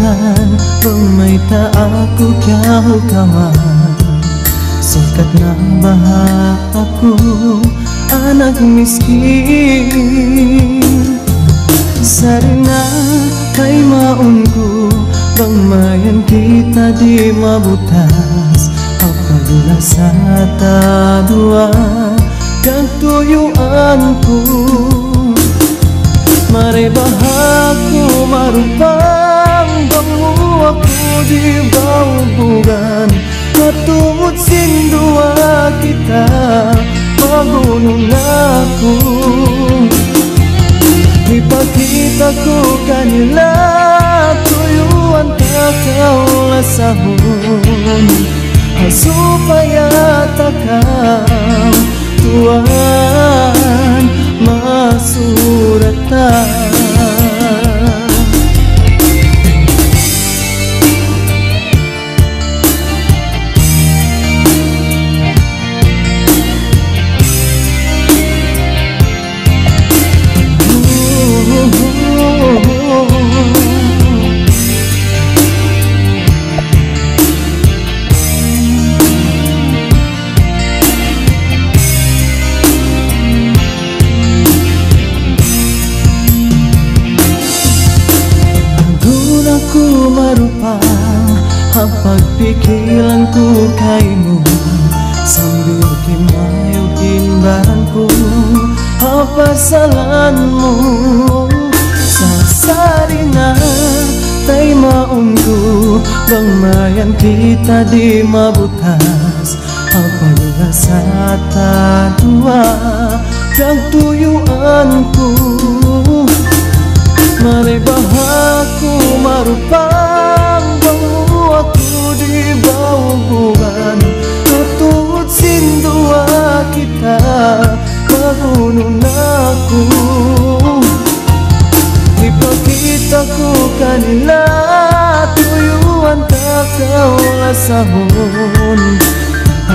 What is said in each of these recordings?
kawan, pemaita aku kau kawan. Sikat na bahag aku, anak miskin. Sarina kay maunku, bangmayan kita di mabutas. Apabila sa tadua, kagtuyuanku. Mare bahaku marupang bangu aku di baubugan. Matungod sindua kita, magunong aku. Ipakita ko kanila, tuyuan takaw lasahon. Supaya takaw tuan masuratan. Ku marupa ang pagpikilanku kaymo, sambil kimayo kimbaranku ang pasalanmu. Sasari na tay maunku, bangmayan kita di mabutas. Apabila sa tadua, kagtuyuanku. Mare bahaku marupang bangu aku di baubugan. Atut sindua kita, magunong aku. Ipakita ko kanila, tuyuan takaw lasahon.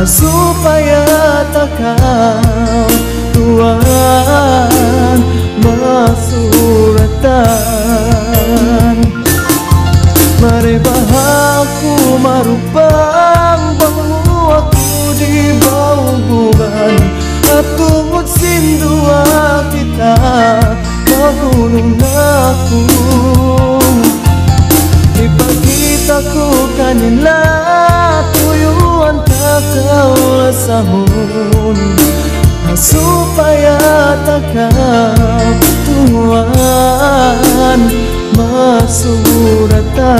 Supaya takaw tuan masuratan. Mare bahaku marupang bangu aku di baubugan. Atungod sindua kita, magunong aku. Ipakita ko kanila, tuyuan takaw lasahon. Supaya takaw tuan masuratan.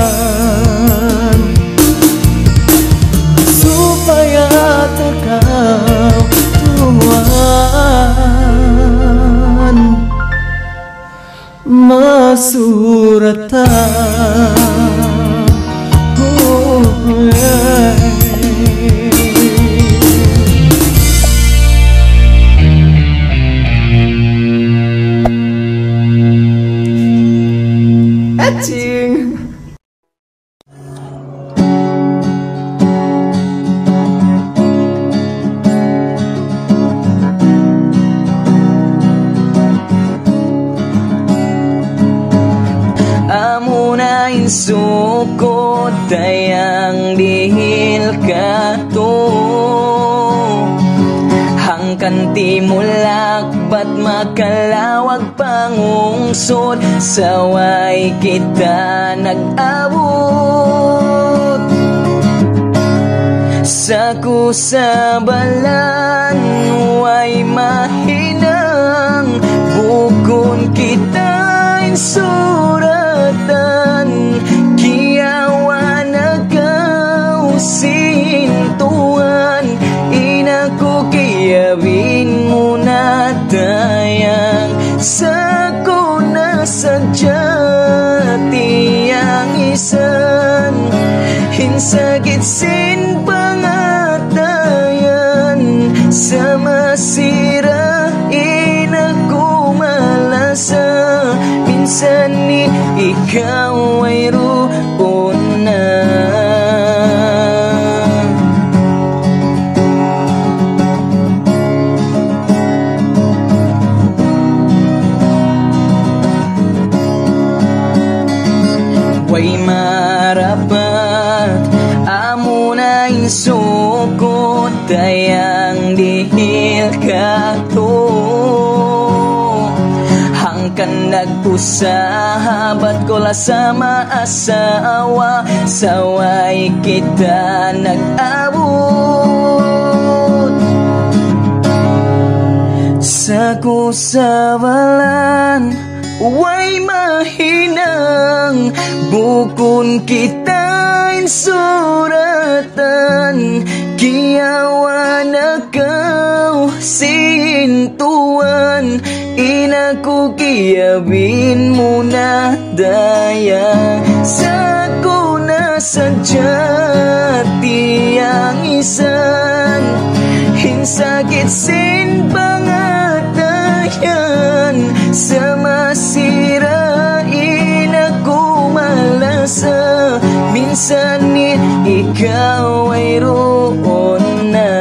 Supaya takaw tuan masuratan. Oh, yeah. Acing. Amo na insukot tayang dihil ka to. Hangkan timulak ba't makalawag pangungsod, saway kita nag-abot. Sa kusabalan way mahinang, bukon kita insuratan. Kiyawa nagaw sintuan, inaku kiyawin mo na tayang. Sa kuna sadya tiyang isan, hinsagit sin pangatayan. Sa masira inaku malasa, minsan ni ikaw ay roon na. Way nagpusahabat ko la sama asawa, saway kita nag-abot sa kusawalan. Way mahinang bukon kita'y suratan, kiyawa na kau sintuan, ina ko kiyabin mo na daya. Sa ko na sadya tiyang isan, hinsakit sin bangatayan, sa masirain ako malasa, minsan ni ikaw ay roon na.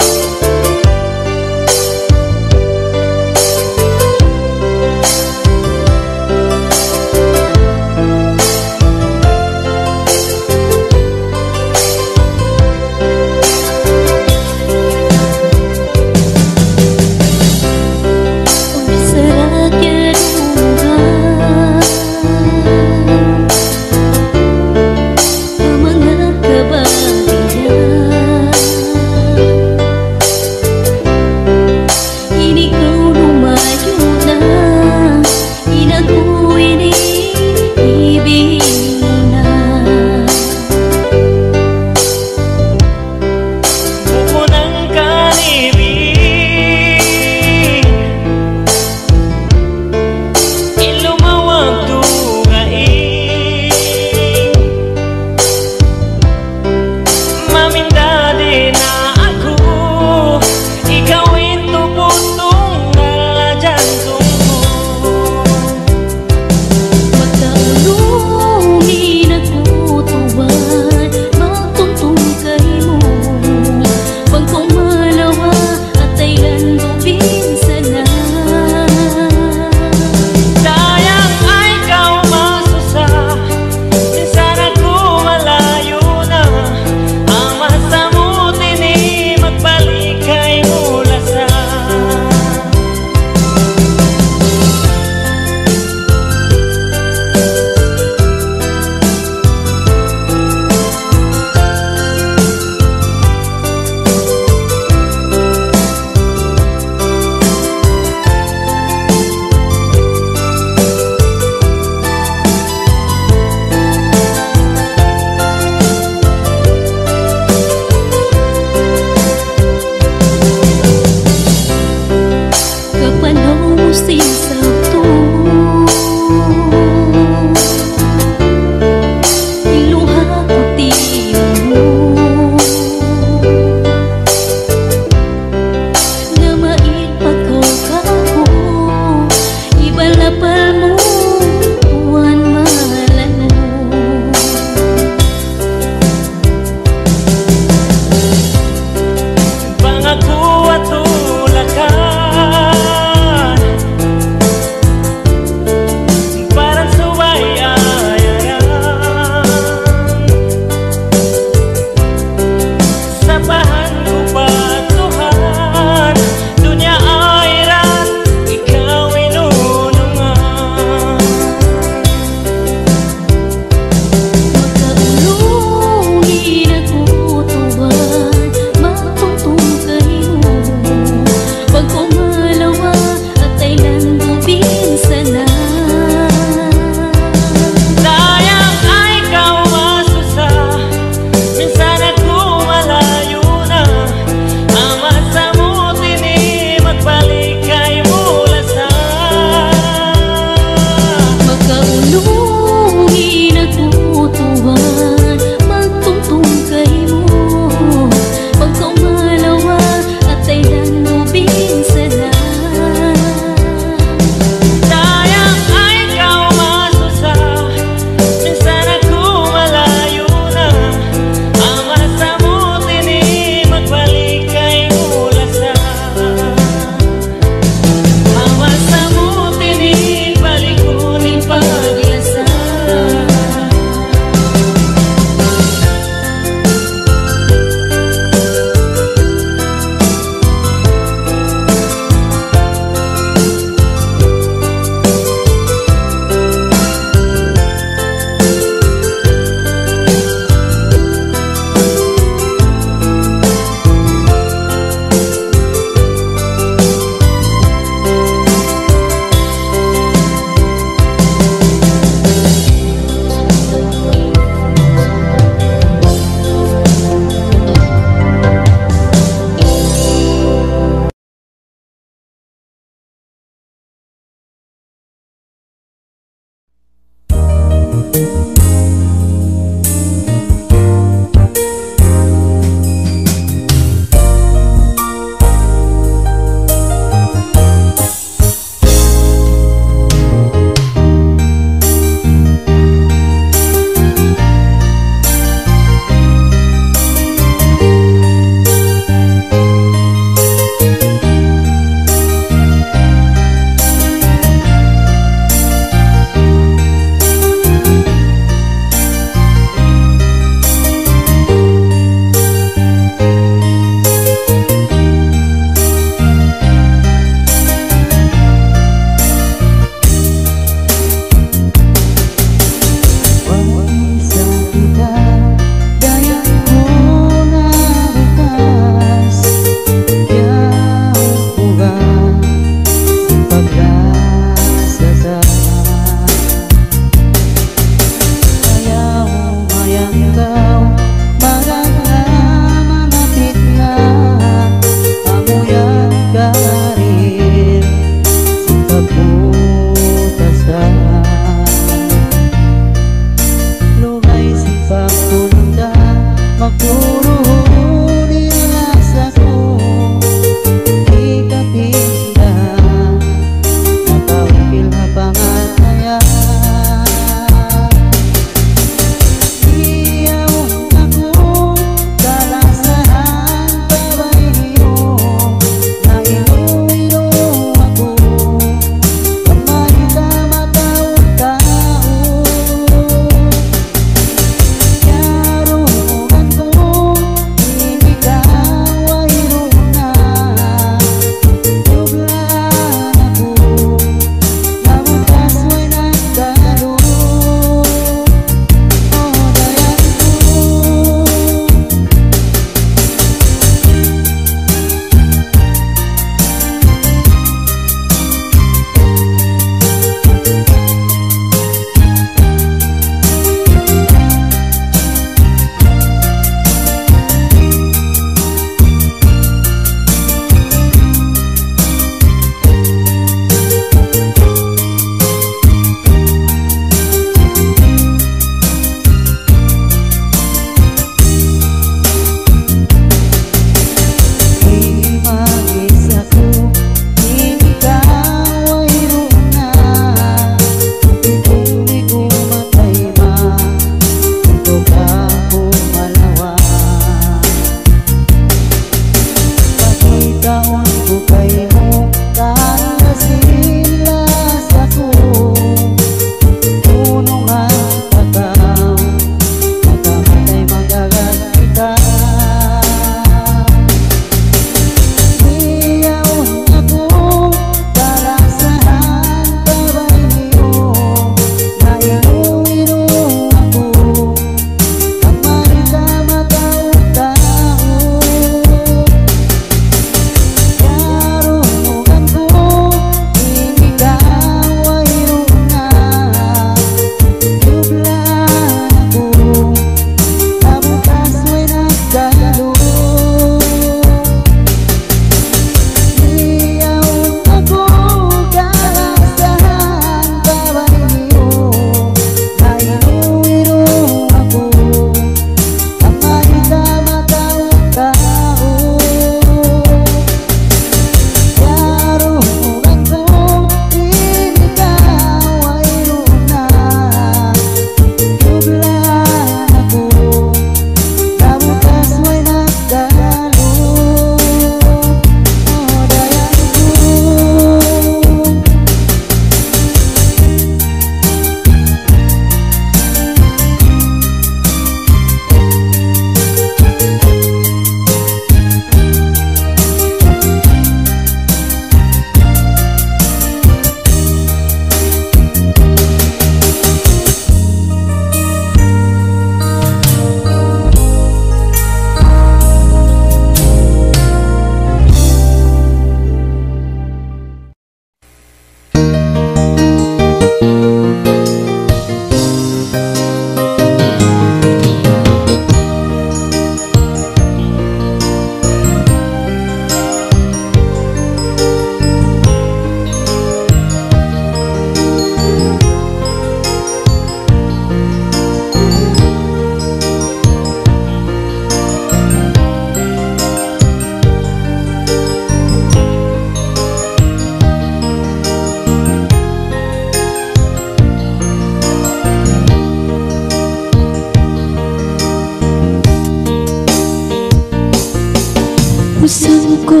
Usan ko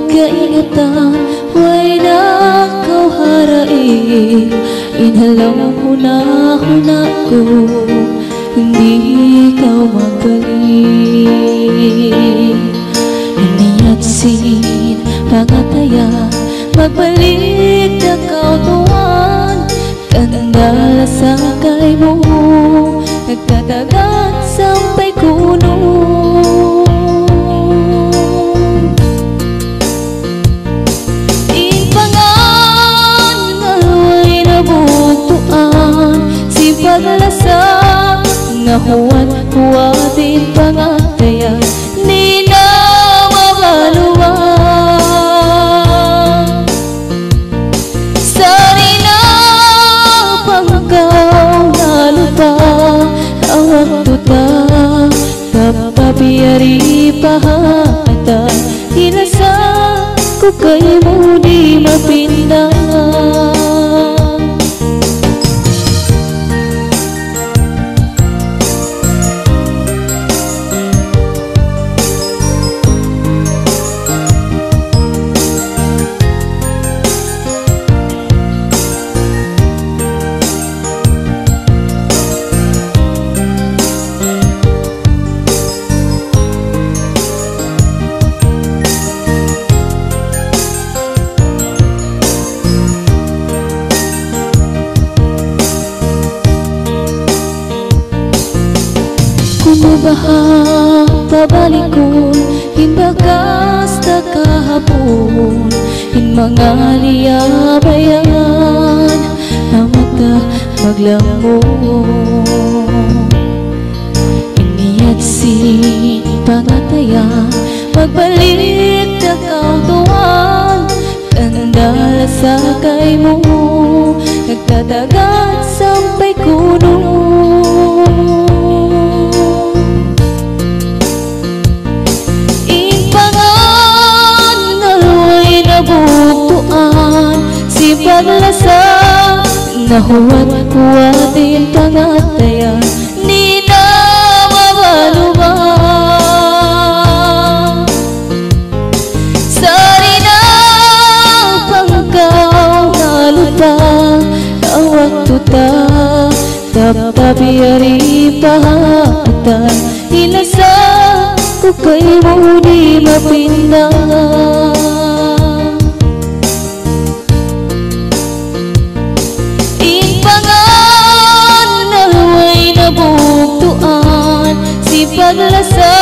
kaingatan, way na kau harai. Inhalaw huna-huna ko, hindi kau magbalik. Iniyatsin pangataya, magbalik na kau tuwan. Tandala sa kay mo, nagtatagat sampai kuno. Paglasa nga huwat-huwatin pangataya, di na mabaluan. Sari na pangkaw na lupa, awag tuta, tapapiyari pahata. Hinasa ko kay mo di mapindahan. Kumabaha pabalik ko, himbagas na kahapon. In mga liyabayan, ang mata maglamon. Iniyatsin pangataya, magbalik na kau tuwan. Tandala sa kay mo, nagtatagat sampai kuno. Si paglasa na huwat-huwatin pangataya, di na mabaluan. Sari na pangkaw na lupa, awag tuta, tapapiyari pahatan. Inasa ko kay mo di mapindahan. Si paglasa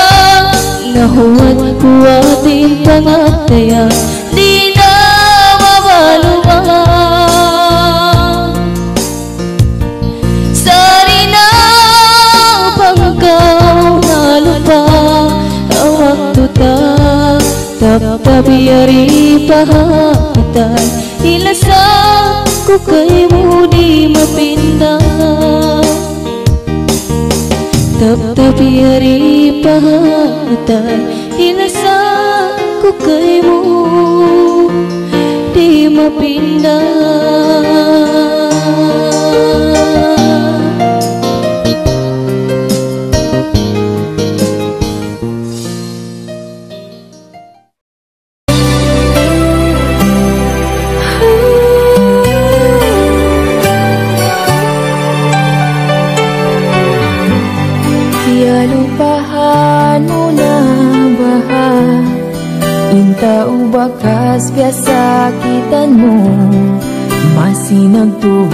na huwat-huwatin pangataya, di na mabaluan. Sari na pangkaw na lupa, awag tuta, tapapiyari pahatan. Ilasa ko kay mo di mapindahan. Tapapiyari pahatan, ilasa ko kay mo di mapindahan. Lupahan mo na baha, intao bakas piasakitan mo, masinagtuntong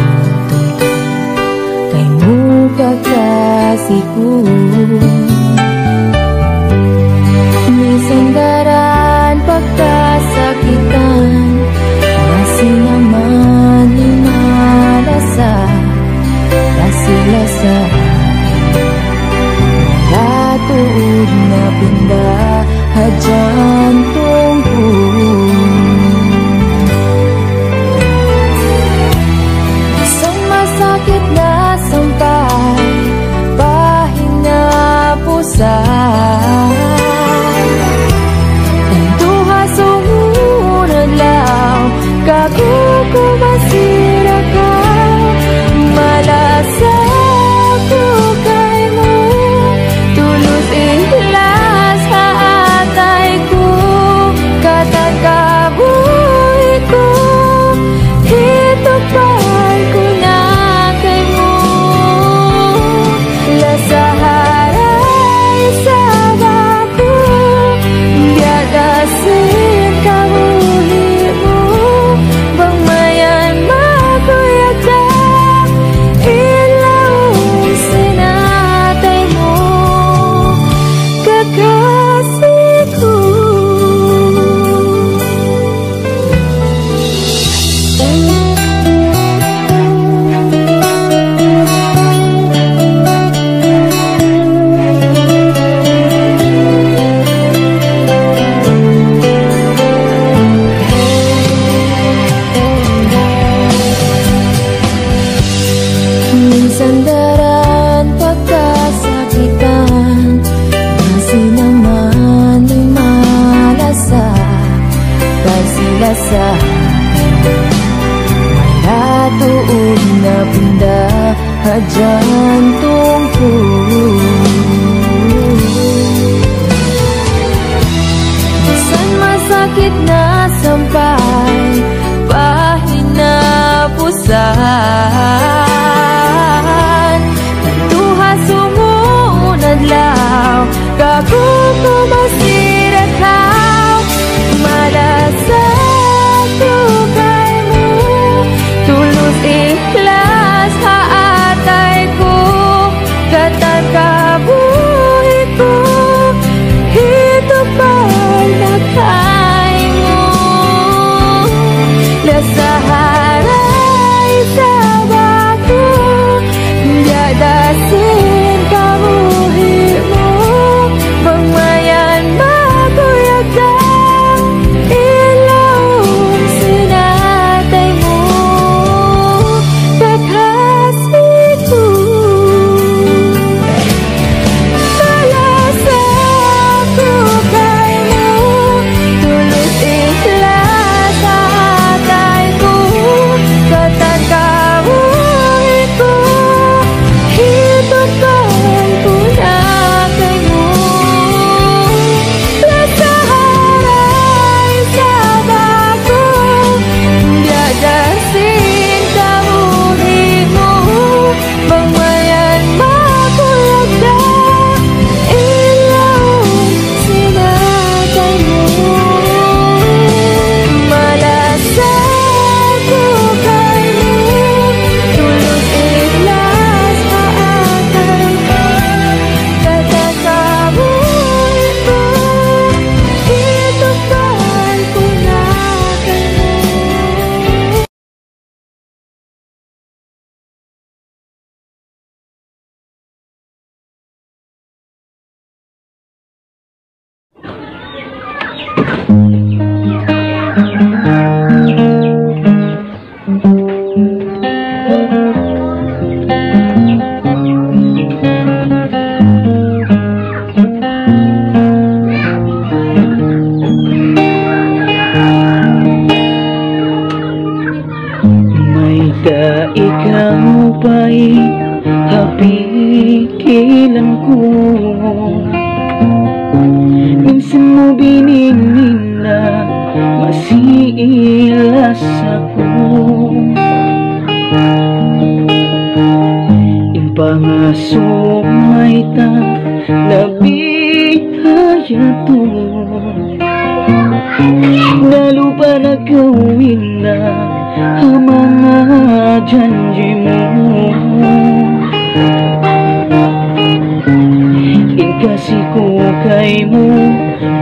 kay mo kakasiku. Nisandaran pagkasakitan, masinaman limalasa, lasa-lasa. Tuod na pindah hajan tunggu, isang masakit na sampay, pahinga pusat. Tentuha sumunod lang, kaguko masira ka, malasa ko kay mo. Tulus ikhlas haatay ko. jantungku. Minsan masakit na sampai pahinapusan. Nanduha sumunod law, kagu ko masirakaw. Malasag ko kay mo, tulus ikhlas haatay ko. Katan kabuhi ko, ito pa'y nakay mo. Lasaharay sa bako, dadasin kabuhi mo. Mangmayan makuyag ka, ilawon sinatay mo. Kakasi ko, malasag ko kay mo, tulus ikhlas hatay ko. Katan kabuhi ko, hitukan ko na kay mo. Lasaharay sa bako, dadasin kabuhi mo. Mangmayan makuyag ka, ilawon sinatay mo. Malasag ko kay mo, tulus ikhlas haatay ko. Katan kabuhi ko, hitukan ko na kay mo. May ka ikaw ba'y hapikilan ko? Minsan mo bininin na masiilas ako. Yung pangasumay ta nabihaya to. Lalo pa na gawin na ang mga janji mo. Inkasi ko kay mo,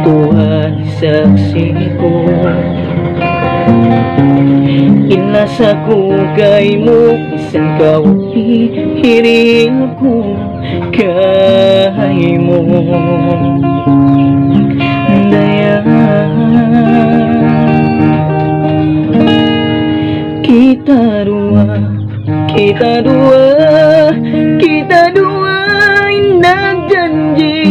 tuhan saksi ko. Inasa ko kay mo, isang kauhihiril ko kay mo. Dayan kita dua, kita dua, kita dua nagjanji.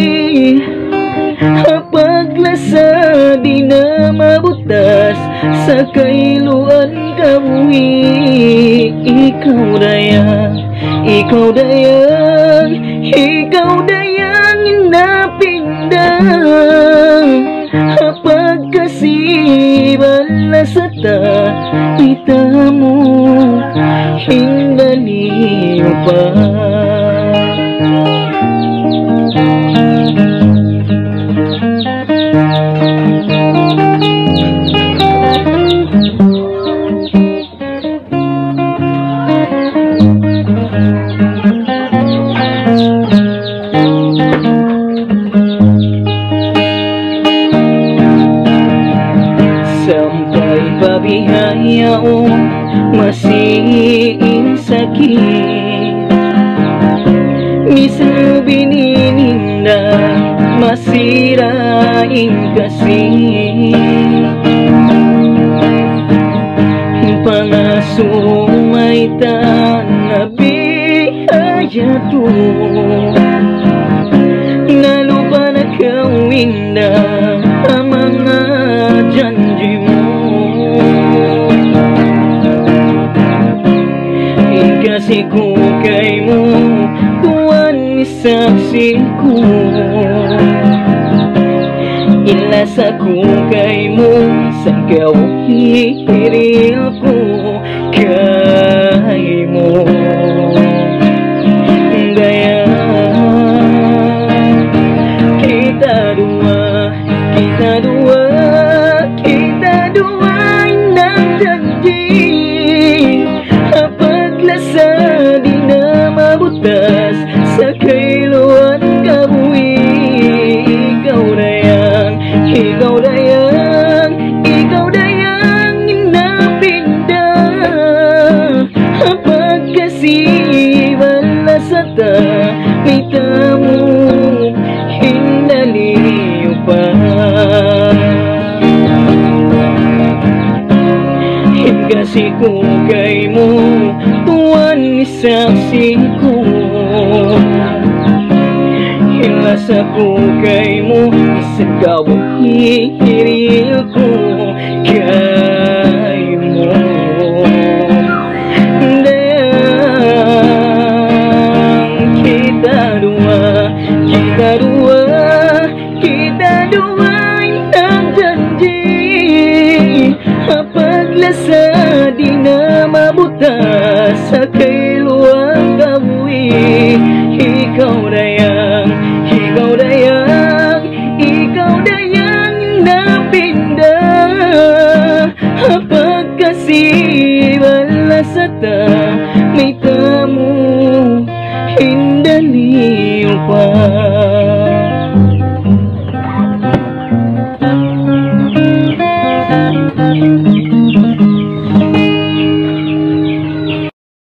Paglasa di na mabutas sa kailuan kabuhi. Ikaw dayang, ikaw dayang, ikaw dayang napindang. Pagkasibala sa tapita mo, hindali mo pa. Sampai pabihayaon masiin sakit. Misal bininin na masirain kasi. Pangasumay ta nabihaya to. Lalo pa na gawin na ang mga janji mo. kasihku kaimu, Tuhan saksiku. Ilas aku kaimu, sangkau hirilku kaimu. Gaya kita dua, kita dua, kita dua inang janji. Apakah di nama butas sa kailuan kabui. Ikaw dayang, ikaw dayang inapindah. Apakah si balasata mitamu hinaliyo pa. Kasihku kaimu, Tuhan saksiku. Ilas aku kaimu, sangkau hirilku kaimu. Dan kita dua, kita dua, kita dua inang janji. Apakah di nama buta